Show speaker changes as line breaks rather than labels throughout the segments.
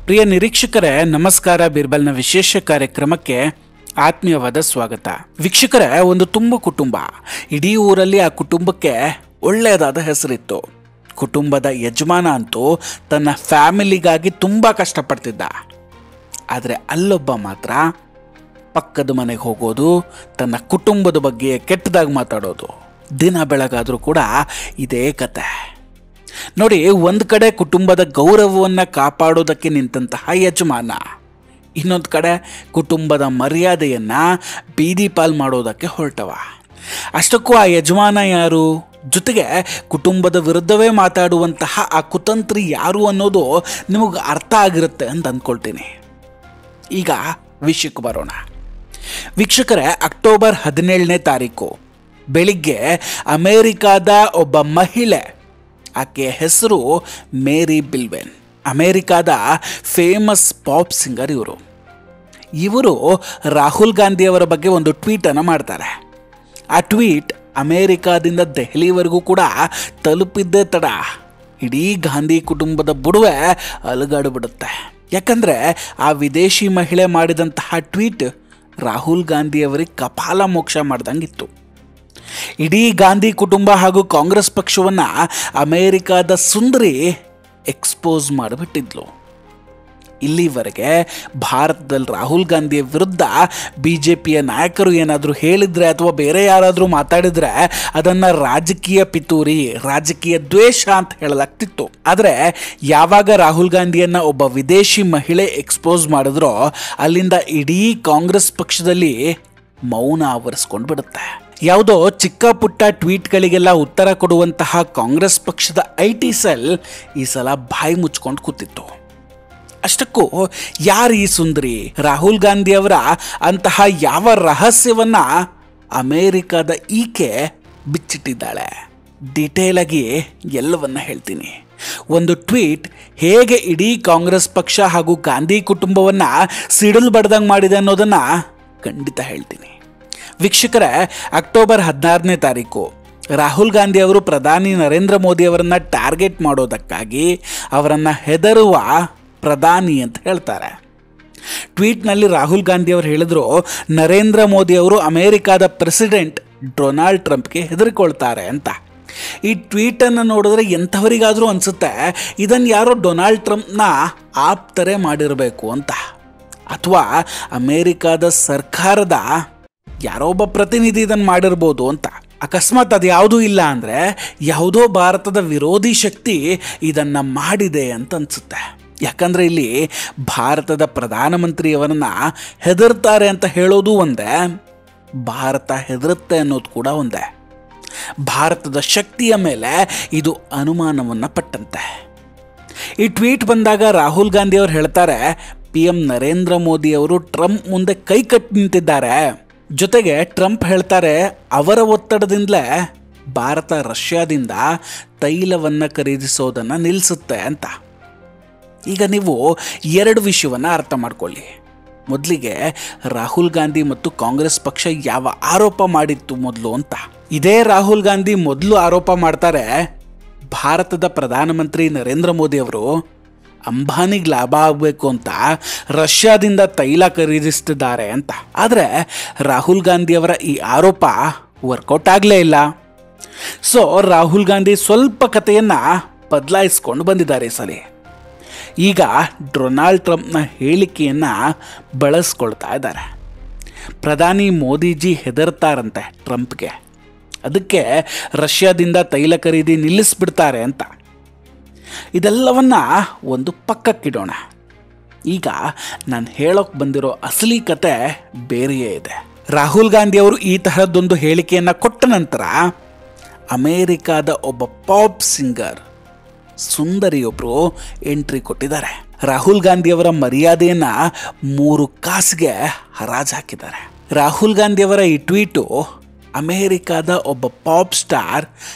ಪ್ರಿಯ ನಿರೀಕ್ಷಕರೇ, ನಮಸ್ಕಾರ. ಬಿರ್ಬಲ್ನ ವಿಶೇಷ ಕಾರ್ಯಕ್ರಮಕ್ಕೆ ಆತ್ಮೀಯವಾದ ಸ್ವಾಗತ. ವೀಕ್ಷಕರೇ, ಒಂದು ಕುಟುಂಬ. ಇಡೀ ಊರಲ್ಲಿ ಆ ಕುಟುಂಬಕ್ಕೆ ಒಳ್ಳೆಯದಾದ ಹೆಸರಿತ್ತು. ಕುಟುಂಬದ ಯಜಮಾನ ಅಂತೂ ತನ್ನ ಫ್ಯಾಮಿಲಿಗಾಗಿ ತುಂಬ ಕಷ್ಟಪಡ್ತಿದ್ದ. ಆದರೆ ಅಲ್ಲೊಬ್ಬ ಮಾತ್ರ ಪಕ್ಕದ ಮನೆಗೆ ಹೋಗೋದು, ತನ್ನ ಕುಟುಂಬದ ಬಗ್ಗೆ ಕೆಟ್ಟದಾಗಿ ಮಾತಾಡೋದು. ದಿನ ಬೆಳಗಾದರೂ ಕೂಡ ಇದೇ ಕತೆ. ನೋಡಿ, ಒಂದು ಕಡೆ ಕುಟುಂಬದ ಗೌರವವನ್ನು ಕಾಪಾಡೋದಕ್ಕೆ ನಿಂತಹ ಯಜಮಾನ, ಇನ್ನೊಂದು ಕಡೆ ಕುಟುಂಬದ ಮರ್ಯಾದೆಯನ್ನು ಬೀದಿ ಪಾಲ್ ಮಾಡೋದಕ್ಕೆ ಹೊರಟವ. ಅಷ್ಟಕ್ಕೂ ಆ ಯಜಮಾನ ಯಾರು, ಜೊತೆಗೆ ಕುಟುಂಬದ ವಿರುದ್ಧವೇ ಮಾತಾಡುವಂತಹ ಆ ಕುತಂತ್ರಿ ಯಾರು ಅನ್ನೋದು ನಿಮಗೆ ಅರ್ಥ ಆಗಿರುತ್ತೆ ಅಂತ ಅಂದ್ಕೊಳ್ತೀನಿ. ಈಗ ವಿಷಯಕ್ಕೆ ಬರೋಣ. ವೀಕ್ಷಕರೇ, ಅಕ್ಟೋಬರ್ 17ನೇ ತಾರೀಕು ಬೆಳಿಗ್ಗೆ ಅಮೇರಿಕಾದ ಒಬ್ಬ ಮಹಿಳೆ, ಆಕೆಯ ಹೆಸರು ಮೇರಿ ಬಿಲ್ವೆನ್, ಅಮೇರಿಕಾದ ಫೇಮಸ್ ಪಾಪ್ ಸಿಂಗರ್. ಇವರು ರಾಹುಲ್ ಗಾಂಧಿಯವರ ಬಗ್ಗೆ ಒಂದು ಟ್ವೀಟನ್ನು ಮಾಡ್ತಾರೆ. ಆ ಟ್ವೀಟ್ ಅಮೇರಿಕಾದಿಂದ ದೆಹಲಿವರೆಗೂ ಕೂಡ ತಲುಪಿದ್ದೇ ತಡ ಇಡೀ ಗಾಂಧಿ ಕುಟುಂಬದ ಬುಡುವೆ ಅಲುಗಾಡಿಬಿಡುತ್ತೆ. ಯಾಕಂದರೆ ಆ ವಿದೇಶಿ ಮಹಿಳೆ ಮಾಡಿದಂತಹ ಟ್ವೀಟ್ ರಾಹುಲ್ ಗಾಂಧಿಯವರಿಗೆ ಕಪಾಲ ಮೋಕ್ಷ ಮಾಡ್ದಂಗಿತ್ತು. ಇಡೀ ಗಾಂಧಿ ಕುಟುಂಬ ಹಾಗೂ ಕಾಂಗ್ರೆಸ್ ಪಕ್ಷವನ್ನು ಅಮೇರಿಕಾದ ಸುಂದರಿ ಎಕ್ಸ್ಪೋಸ್ ಮಾಡಿಬಿಟ್ಟಿದ್ಲು. ಇಲ್ಲಿವರೆಗೆ ಭಾರತದಲ್ಲಿ ರಾಹುಲ್ ಗಾಂಧಿಯ ವಿರುದ್ಧ BJPಯ ನಾಯಕರು ಏನಾದರೂ ಹೇಳಿದರೆ ಅಥವಾ ಬೇರೆ ಯಾರಾದರೂ ಮಾತಾಡಿದರೆ ಅದನ್ನು ರಾಜಕೀಯ ಪಿತೂರಿ, ರಾಜಕೀಯ ದ್ವೇಷ ಅಂತ ಹೇಳಲಾಗ್ತಿತ್ತು. ಆದರೆ ಯಾವಾಗ ರಾಹುಲ್ ಗಾಂಧಿಯನ್ನು ಒಬ್ಬ ವಿದೇಶಿ ಮಹಿಳೆ ಎಕ್ಸ್ಪೋಸ್ ಮಾಡಿದ್ರೋ ಅಲ್ಲಿಂದ ಇಡೀ ಕಾಂಗ್ರೆಸ್ ಪಕ್ಷದಲ್ಲಿ ಮೌನ ಆವರಿಸ್ಕೊಂಡು ಬಿಡುತ್ತೆ. ಯಾವುದೋ ಚಿಕ್ಕ ಪುಟ್ಟ ಟ್ವೀಟ್ಗಳಿಗೆಲ್ಲ ಉತ್ತರ ಕೊಡುವಂತಹ ಕಾಂಗ್ರೆಸ್ ಪಕ್ಷದ IT ಸೆಲ್ ಈ ಸಲ ಬಾಯಿ ಮುಚ್ಕೊಂಡು ಕೂತಿತ್ತು. ಅಷ್ಟಕ್ಕೂ ಯಾರು ಈ ಸುಂದರಿ? ರಾಹುಲ್ ಗಾಂಧಿಯವರ ಅಂತಹ ಯಾವ ರಹಸ್ಯವನ್ನ ಅಮೇರಿಕಾದ ಈಕೆ ಬಿಚ್ಚಿಟ್ಟಿದ್ದಾಳೆ? ಡೀಟೇಲ್ ಆಗಿ ಎಲ್ಲವನ್ನ ಹೇಳ್ತೀನಿ. ಒಂದು ಟ್ವೀಟ್ ಹೇಗೆ ಇಡೀ ಕಾಂಗ್ರೆಸ್ ಪಕ್ಷ ಹಾಗೂ ಗಾಂಧಿ ಕುಟುಂಬವನ್ನ ಸಿಡಿಲು ಬಡ್ದಂಗೆ ಮಾಡಿದೆ ಅನ್ನೋದನ್ನ ಖಂಡಿತ ಹೇಳ್ತೀನಿ. ವೀಕ್ಷಕರೇ, ಅಕ್ಟೋಬರ್ 16ನೇ ತಾರೀಕು ರಾಹುಲ್ ಗಾಂಧಿ ಅವರು ಪ್ರಧಾನಿ ನರೇಂದ್ರ ಮೋದಿ ಅವರನ್ನು ಟಾರ್ಗೆಟ್ ಮಾಡೋದಕ್ಕಾಗಿ ಅವರನ್ನು ಹೆದರುವ ಪ್ರಧಾನಿ ಅಂತ ಹೇಳ್ತಾರೆ. ಟ್ವೀಟ್ನಲ್ಲಿ ರಾಹುಲ್ ಗಾಂಧಿ ಅವರು ಹೇಳಿದ್ರು, ನರೇಂದ್ರ ಮೋದಿ ಅವರು ಅಮೇರಿಕಾದ ಪ್ರೆಸಿಡೆಂಟ್ ಡೊನಾಲ್ಡ್ ಟ್ರಂಪ್ಗೆ ಹೆದರಿಕೊಳ್ತಾರೆ ಅಂತ. ಈ ಟ್ವೀಟನ್ನು ನೋಡಿದ್ರೆ ಎಂಥವರಿಗಾದರೂ ಅನಿಸುತ್ತೆ ಇದನ್ನು ಯಾರೋ ಡೊನಾಲ್ಡ್ ಟ್ರಂಪ್ನ ಆಪ್ತರೆ ಮಾಡಿರಬೇಕು ಅಂತ, ಅಥವಾ ಅಮೇರಿಕಾದ ಸರ್ಕಾರದ ಯಾರೋ ಒಬ್ಬ ಪ್ರತಿನಿಧಿ ಇದನ್ನು ಮಾಡಿರ್ಬೋದು ಅಂತ. ಅಕಸ್ಮಾತ್ ಅದು ಯಾವುದೂ ಇಲ್ಲ ಅಂದರೆ ಯಾವುದೋ ಭಾರತದ ವಿರೋಧಿ ಶಕ್ತಿ ಇದನ್ನು ಮಾಡಿದೆ ಅಂತ ಅನಿಸುತ್ತೆ. ಯಾಕಂದರೆ ಇಲ್ಲಿ ಭಾರತದ ಪ್ರಧಾನಮಂತ್ರಿಯವರನ್ನು ಹೆದರ್ತಾರೆ ಅಂತ ಹೇಳೋದು ಒಂದೇ, ಭಾರತ ಹೆದರುತ್ತೆ ಅನ್ನೋದು ಕೂಡ ಒಂದೇ. ಭಾರತದ ಶಕ್ತಿಯ ಮೇಲೆ ಇದು ಅನುಮಾನವನ್ನು ಪಟ್ಟಂತೆ. ಈ ಟ್ವೀಟ್ ಬಂದಾಗ ರಾಹುಲ್ ಗಾಂಧಿ ಅವರು ಹೇಳ್ತಾರೆ, PM ನರೇಂದ್ರ ಮೋದಿ ಅವರು ಟ್ರಂಪ್ ಮುಂದೆ ಕೈ ಕಟ್ಟಿ ನಿಂತಿದ್ದಾರೆ. ಜೊತೆಗೆ ಟ್ರಂಪ್ ಹೇಳ್ತಾರೆ, ಅವರ ಒತ್ತಡದಿಂದಲೇ ಭಾರತ ರಷ್ಯಾದಿಂದ ತೈಲವನ್ನು ಖರೀದಿಸೋದನ್ನು ನಿಲ್ಲಿಸುತ್ತೆ ಅಂತ. ಈಗ ನೀವು ಎರಡು ವಿಷಯವನ್ನು ಅರ್ಥ ಮಾಡ್ಕೊಳ್ಳಿ. ಮೊದಲಿಗೆ ರಾಹುಲ್ ಗಾಂಧಿ ಮತ್ತು ಕಾಂಗ್ರೆಸ್ ಪಕ್ಷ ಯಾವ ಆರೋಪ ಮಾಡಿತ್ತು ಮೊದಲು ಅಂತ. ಇದೇ ರಾಹುಲ್ ಗಾಂಧಿ ಮೊದಲು ಆರೋಪ ಮಾಡ್ತಾರೆ, ಭಾರತದ ಪ್ರಧಾನಮಂತ್ರಿ ನರೇಂದ್ರ ಮೋದಿ ಅವರು ಅಂಬಾನಿಗೆ ಲಾಭ ಆಗಬೇಕು ಅಂತ ರಷ್ಯಾದಿಂದ ತೈಲ ಖರೀದಿಸ್ತಿದ್ದಾರೆ ಅಂತ. ಆದರೆ ರಾಹುಲ್ ಗಾಂಧಿಯವರ ಈ ಆರೋಪ ವರ್ಕೌಟ್ ಆಗಲೇ ಇಲ್ಲ. ಸೊ ರಾಹುಲ್ ಗಾಂಧಿ ಸ್ವಲ್ಪ ಕಥೆಯನ್ನು ಬದಲಾಯಿಸ್ಕೊಂಡು ಬಂದಿದ್ದಾರೆ ಈ ಸಲ. ಈಗ ಡೊನಾಲ್ಡ್ ಟ್ರಂಪ್ನ ಹೇಳಿಕೆಯನ್ನು ಬಳಸ್ಕೊಳ್ತಾ ಇದ್ದಾರೆ. ಪ್ರಧಾನಿ ಮೋದಿಜಿ ಹೆದರ್ತಾರಂತೆ ಟ್ರಂಪ್ಗೆ, ಅದಕ್ಕೆ ರಷ್ಯಾದಿಂದ ತೈಲ ಖರೀದಿ ನಿಲ್ಲಿಸ್ಬಿಡ್ತಾರೆ ಅಂತ. ಇದೆಲ್ಲವನ್ನ ಒಂದು ಪಕ್ಕಕ್ಕಿಡೋಣ. ಈಗ ನಾನು ಹೇಳೋಕೆ ಬಂದಿರೋ ಅಸಲಿ ಕತೆ ಬೇರೆಯೇ ಇದೆ. ರಾಹುಲ್ ಗಾಂಧಿ ಅವರು ಈ ತರಹದ್ದೊಂದು ಹೇಳಿಕೆಯನ್ನು ಕೊಟ್ಟ ನಂತರ ಅಮೇರಿಕಾದ ಒಬ್ಬ ಪಾಪ್ ಸಿಂಗರ್ ಸುಂದರಿಯೊಬ್ಬರು ಎಂಟ್ರಿ ಕೊಟ್ಟಿದ್ದಾರೆ. ರಾಹುಲ್ ಗಾಂಧಿಯವರ ಮರ್ಯಾದೆಯನ್ನು 3 ಕಾಸಿಗೆ ಹರಾಜು ಹಾಕಿದ್ದಾರೆ. ರಾಹುಲ್ ಗಾಂಧಿಯವರ ಈ ಟ್ವೀಟು ಅಮೇರಿಕಾದ ಒಬ್ಬ ಪಾಪ್ ಸ್ಟಾರ್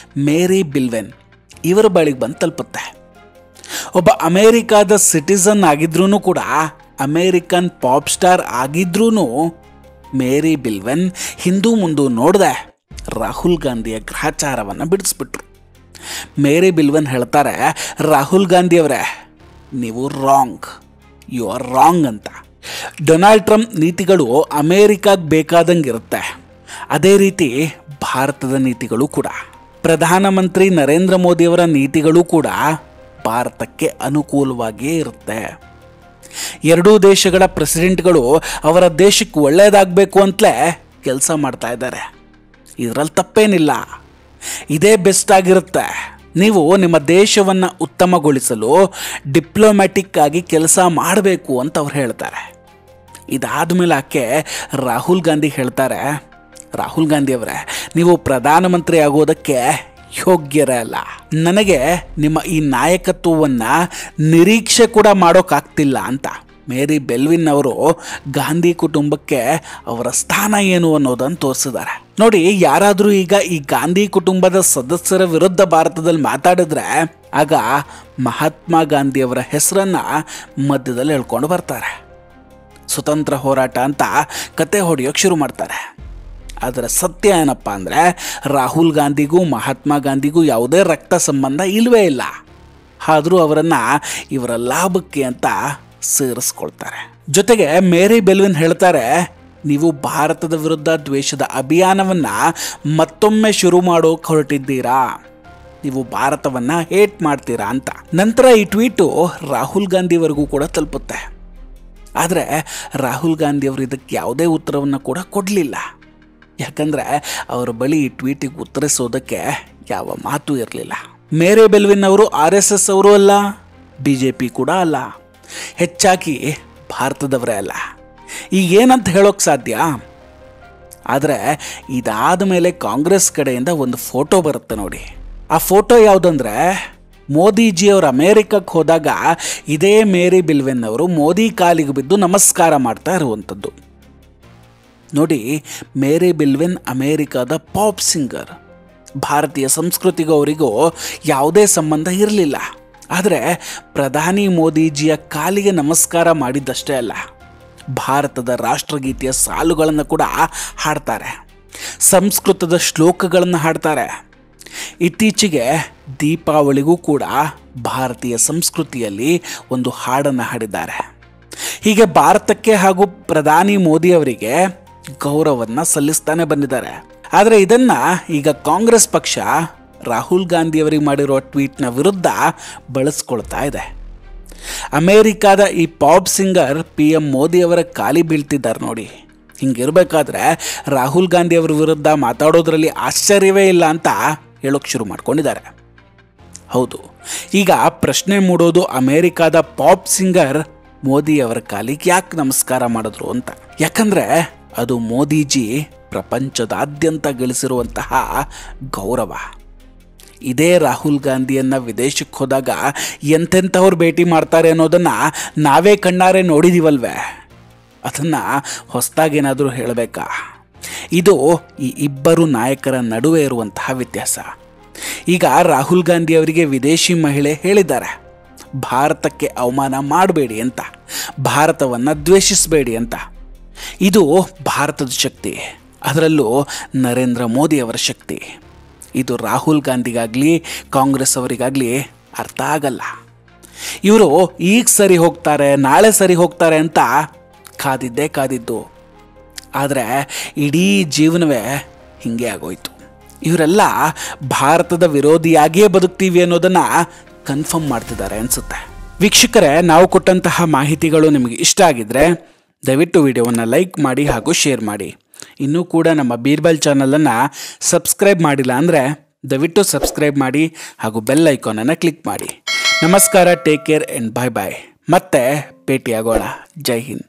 ಮೇರಿ ಬಿಲ್ವೆನ್ ಇವರ ಬಳಿಗೆ ಬಂದು ತಲುಪುತ್ತೆ. ಒಬ್ಬ ಅಮೇರಿಕಾದ ಸಿಟಿಸನ್ ಆಗಿದ್ರೂ ಕೂಡ, ಅಮೇರಿಕನ್ ಪಾಪ್ ಸ್ಟಾರ್ ಆಗಿದ್ರೂ ಮೇರಿ ಬಿಲ್ವೆನ್ ಹಿಂದೂ ಮುಂದೆ ನೋಡದೆ ರಾಹುಲ್ ಗಾಂಧಿಯ ಗ್ರಹಚಾರವನ್ನು ಬಿಡಿಸ್ಬಿಟ್ರು. ಮೇರಿ ಬಿಲ್ವೆನ್ ಹೇಳ್ತಾರೆ, ರಾಹುಲ್ ಗಾಂಧಿಯವರೇ, ನೀವು ರಾಂಗ್, ಯು ಆರ್ ರಾಂಗ್ ಅಂತ. ಡೊನಾಲ್ಡ್ ಟ್ರಂಪ್ ನೀತಿಗಳು ಅಮೇರಿಕಾಗೆ ಬೇಕಾದಂಗೆ ಇರುತ್ತೆ. ಅದೇ ರೀತಿ ಭಾರತದ ನೀತಿಗಳು ಕೂಡ, ಪ್ರಧಾನಮಂತ್ರಿ ನರೇಂದ್ರ ಮೋದಿಯವರ ನೀತಿಗಳು ಕೂಡ ಭಾರತಕ್ಕೆ ಅನುಕೂಲವಾಗಿಯೇ ಇರುತ್ತೆ. ಎರಡೂ ದೇಶಗಳ ಪ್ರೆಸಿಡೆಂಟ್ಗಳು ಅವರ ದೇಶಕ್ಕೆ ಒಳ್ಳೆಯದಾಗಬೇಕು ಅಂತಲೇ ಕೆಲಸ ಮಾಡ್ತಾ ಇದ್ದಾರೆ. ಇದರಲ್ಲಿ ತಪ್ಪೇನಿಲ್ಲ, ಇದೇ ಬೆಸ್ಟ್ ಆಗಿರುತ್ತೆ. ನೀವು ನಿಮ್ಮ ದೇಶವನ್ನು ಉತ್ತಮಗೊಳಿಸಲು ಡಿಪ್ಲೊಮ್ಯಾಟಿಕ್ ಆಗಿ ಕೆಲಸ ಮಾಡಬೇಕು ಅಂತ ಅವ್ರು ಹೇಳ್ತಾರೆ. ಇದಾದ ಮೇಲೆ ಆಕೆ ರಾಹುಲ್ ಗಾಂಧಿ ಹೇಳ್ತಾರೆ, ರಾಹುಲ್ ಗಾಂಧಿ ಅವರೇ, ನೀವು ಪ್ರಧಾನಮಂತ್ರಿ ಆಗೋದಕ್ಕೆ ಯೋಗ್ಯರೇ ಅಲ್ಲ. ನನಗೆ ನಿಮ್ಮ ಈ ನಾಯಕತ್ವವನ್ನು ನಿರೀಕ್ಷೆ ಕೂಡ ಮಾಡೋಕ್ಕಾಗ್ತಿಲ್ಲ ಅಂತ ಮೇರಿ ಬೆಲ್ವಿನ್ ಅವರು ಗಾಂಧಿ ಕುಟುಂಬಕ್ಕೆ ಅವರ ಸ್ಥಾನ ಏನು ಅನ್ನೋದನ್ನು ತೋರಿಸಿದ್ದಾರೆ. ನೋಡಿ, ಯಾರಾದರೂ ಈಗ ಈ ಗಾಂಧಿ ಕುಟುಂಬದ ಸದಸ್ಯರ ವಿರುದ್ಧ ಭಾರತದಲ್ಲಿ ಮಾತಾಡಿದ್ರೆ ಆಗ ಮಹಾತ್ಮ ಗಾಂಧಿಯವರ ಹೆಸರನ್ನು ಮಧ್ಯದಲ್ಲಿ ಹೇಳ್ಕೊಂಡು ಬರ್ತಾರೆ. ಸ್ವತಂತ್ರ ಹೋರಾಟ ಅಂತ ಕತೆ ಹೊಡೆಯೋಕ್ಕೆ ಶುರು ಮಾಡ್ತಾರೆ. ಆದರೆ ಸತ್ಯ ಏನಪ್ಪ ಅಂದರೆ ರಾಹುಲ್ ಗಾಂಧಿಗೂ ಮಹಾತ್ಮ ಗಾಂಧಿಗೂ ಯಾವುದೇ ರಕ್ತ ಸಂಬಂಧ ಇಲ್ಲವೇ ಇಲ್ಲ. ಆದರೂ ಅವರನ್ನು ಇವರ ಲಾಭಕ್ಕೆ ಅಂತ ಸೇರಿಸ್ಕೊಳ್ತಾರೆ. ಜೊತೆಗೆ ಮೇರಿ ಬೆಲ್ವಿನ್ ಹೇಳ್ತಾರೆ, ನೀವು ಭಾರತದ ವಿರುದ್ಧ ದ್ವೇಷದ ಅಭಿಯಾನವನ್ನು ಮತ್ತೊಮ್ಮೆ ಶುರು ಮಾಡೋಕೆ ಹೊರಟಿದ್ದೀರಾ, ನೀವು ಭಾರತವನ್ನು ಹೇಟ್ ಮಾಡ್ತೀರಾ ಅಂತ. ನಂತರ ಈ ಟ್ವೀಟು ರಾಹುಲ್ ಗಾಂಧಿವರೆಗೂ ಕೂಡ ತಲುಪುತ್ತೆ. ಆದರೆ ರಾಹುಲ್ ಗಾಂಧಿಯವರು ಇದಕ್ಕೆ ಯಾವುದೇ ಉತ್ತರವನ್ನು ಕೂಡ ಕೊಡಲಿಲ್ಲ. ಯಾಕಂದರೆ ಅವರ ಬಳಿ ಈ ಟ್ವೀಟಿಗೆ ಉತ್ತರಿಸೋದಕ್ಕೆ ಯಾವ ಮಾತು ಇರಲಿಲ್ಲ. ಮೇರಿ ಬೆಲ್ವಿನ್ ಅವರು RSS ಅವರು ಅಲ್ಲ, BJP ಕೂಡ ಅಲ್ಲ, ಹೆಚ್ಚಾಗಿ ಭಾರತದವರೇ ಅಲ್ಲ. ಈಗೇನಂತ ಹೇಳೋಕ್ಕೆ ಸಾಧ್ಯ? ಆದರೆ ಇದಾದ ಮೇಲೆ ಕಾಂಗ್ರೆಸ್ ಕಡೆಯಿಂದ ಒಂದು ಫೋಟೋ ಬರುತ್ತೆ ನೋಡಿ. ಆ ಫೋಟೋ ಯಾವುದಂದ್ರೆ ಮೋದಿಜಿಯವರು ಅಮೇರಿಕಕ್ಕೆ ಹೋದಾಗ ಇದೇ ಮೇರಿ ಬೆಲ್ವಿನ್ ಅವರು ಮೋದಿ ಕಾಲಿಗೆ ಬಿದ್ದು ನಮಸ್ಕಾರ ಮಾಡ್ತಾ ಇರುವಂಥದ್ದು. ನೋಡಿ, ಮೇರಿ ಬೆಲ್ವಿನ್ ಅಮೇರಿಕಾದ ಪಾಪ್ ಸಿಂಗರ್. ಭಾರತೀಯ ಸಂಸ್ಕೃತಿಗೂ ಅವರಿಗೂ ಯಾವುದೇ ಸಂಬಂಧ ಇರಲಿಲ್ಲ. ಆದರೆ ಪ್ರಧಾನಿ ಮೋದಿಜಿಯ ಕಾಲಿಗೆ ನಮಸ್ಕಾರ ಮಾಡಿದ್ದಷ್ಟೇ ಅಲ್ಲ, ಭಾರತದ ರಾಷ್ಟ್ರಗೀತೆಯ ಸಾಲುಗಳನ್ನು ಕೂಡ ಹಾಡ್ತಾರೆ, ಸಂಸ್ಕೃತದ ಶ್ಲೋಕಗಳನ್ನು ಹಾಡ್ತಾರೆ. ಇತ್ತೀಚೆಗೆ ದೀಪಾವಳಿಗೂ ಕೂಡ ಭಾರತೀಯ ಸಂಸ್ಕೃತಿಯಲ್ಲಿ ಒಂದು ಹಾಡನ್ನು ಹಾಡಿದ್ದಾರೆ. ಹೀಗೆ ಭಾರತಕ್ಕೆ ಹಾಗೂ ಪ್ರಧಾನಿ ಮೋದಿಯವರಿಗೆ ಗೌರವವನ್ನು ಸಲ್ಲಿಸ್ತಾನೆ ಬಂದಿದ್ದಾರೆ. ಆದರೆ ಇದನ್ನು ಈಗ ಕಾಂಗ್ರೆಸ್ ಪಕ್ಷ ರಾಹುಲ್ ಗಾಂಧಿಯವರಿಗೆ ಮಾಡಿರೋ ಟ್ವೀಟ್ನ ವಿರುದ್ಧ ಬಳಸ್ಕೊಳ್ತಾ ಇದೆ. ಅಮೇರಿಕಾದ ಈ ಪಾಪ್ ಸಿಂಗರ್ PM ಮೋದಿಯವರ ಕಾಲಿ ಬೀಳ್ತಿದ್ದಾರೆ ನೋಡಿ. ಹಿಂಗಿರಬೇಕಾದ್ರೆ ರಾಹುಲ್ ಗಾಂಧಿಯವರ ವಿರುದ್ಧ ಮಾತಾಡೋದ್ರಲ್ಲಿ ಆಶ್ಚರ್ಯವೇ ಇಲ್ಲ ಅಂತ ಹೇಳೋಕ್ಕೆ ಶುರು ಮಾಡ್ಕೊಂಡಿದ್ದಾರೆ. ಹೌದು, ಈಗ ಪ್ರಶ್ನೆ ಮೂಡೋದು ಅಮೇರಿಕಾದ ಪಾಪ್ ಸಿಂಗರ್ ಮೋದಿಯವರ ಕಾಲಿಗೆ ಯಾಕೆ ನಮಸ್ಕಾರ ಮಾಡಿದ್ರು ಅಂತ. ಯಾಕಂದರೆ ಅದು ಮೋದಿಜಿ ಪ್ರಪಂಚದಾದ್ಯಂತ ಗಳಿಸಿರುವಂತಹ ಗೌರವ. ಇದೇ ರಾಹುಲ್ ಗಾಂಧಿಯನ್ನು ವಿದೇಶಕ್ಕೆ ಹೋದಾಗ ಎಂತೆಂಥವ್ರು ಭೇಟಿ ಮಾಡ್ತಾರೆ ಅನ್ನೋದನ್ನು ನಾವೇ ಕಣ್ಣಾರೆ ನೋಡಿದೀವಲ್ವೇ, ಅದನ್ನು ಹೊಸದಾಗೇನಾದರೂ ಹೇಳಬೇಕಾ? ಇದು ಈ ಇಬ್ಬರು ನಾಯಕರ ನಡುವೆ ಇರುವಂತಹ ವ್ಯತ್ಯಾಸ. ಈಗ ರಾಹುಲ್ ಗಾಂಧಿ ಅವರಿಗೆ ವಿದೇಶಿ ಮಹಿಳೆ ಹೇಳಿದ್ದಾರೆ, ಭಾರತಕ್ಕೆ ಅವಮಾನ ಮಾಡಬೇಡಿ ಅಂತ, ಭಾರತವನ್ನು ದ್ವೇಷಿಸಬೇಡಿ ಅಂತ. ಇದು ಭಾರತದ ಶಕ್ತಿ, ಅದರಲ್ಲೂ ನರೇಂದ್ರ ಮೋದಿಯವರ ಶಕ್ತಿ. ಇದು ರಾಹುಲ್ ಗಾಂಧಿಗಾಗಲಿ ಕಾಂಗ್ರೆಸ್ ಅವರಿಗಾಗಲಿ ಅರ್ಥ ಆಗಲ್ಲ. ಇವರು ಈಗ ಸರಿ ಹೋಗ್ತಾರೆ, ನಾಳೆ ಸರಿ ಹೋಗ್ತಾರೆ ಅಂತ ಕಾದಿದ್ದು. ಆದರೆ ಇಡೀ ಜೀವನವೇ ಹೀಗೆ ಆಗೋಯ್ತು. ಇವರೆಲ್ಲ ಭಾರತದ ವಿರೋಧಿಯಾಗಿಯೇ ಬದುಕ್ತೀವಿ ಅನ್ನೋದನ್ನು ಕನ್ಫರ್ಮ್ ಮಾಡ್ತಿದ್ದಾರೆ ಅನಿಸುತ್ತೆ. ವೀಕ್ಷಕರೇ, ನಾವು ಕೊಟ್ಟಂತಹ ಮಾಹಿತಿಗಳು ನಿಮಗೆ ಇಷ್ಟ ಆಗಿದ್ರೆ ದಯವಿಟ್ಟು ವಿಡಿಯೋವನ್ನು ಲೈಕ್ ಮಾಡಿ ಹಾಗೂ ಶೇರ್ ಮಾಡಿ. ಇನ್ನೂ ಕೂಡ ನಮ್ಮ ಬೀರ್ಬಲ್ ಚಾನಲನ್ನು ಸಬ್ಸ್ಕ್ರೈಬ್ ಮಾಡಿಲ್ಲ ಅಂದರೆ ದಯವಿಟ್ಟು ಸಬ್ಸ್ಕ್ರೈಬ್ ಮಾಡಿ ಹಾಗೂ ಬೆಲ್ ಐಕಾನನ್ನು ಕ್ಲಿಕ್ ಮಾಡಿ. ನಮಸ್ಕಾರ, ಟೇಕ್ ಕೇರ್ ಆ್ಯಂಡ್ ಬಾಯ್ ಬಾಯ್. ಮತ್ತೆ ಭೇಟಿಯಾಗೋಣ. ಜೈ ಹಿಂದ್.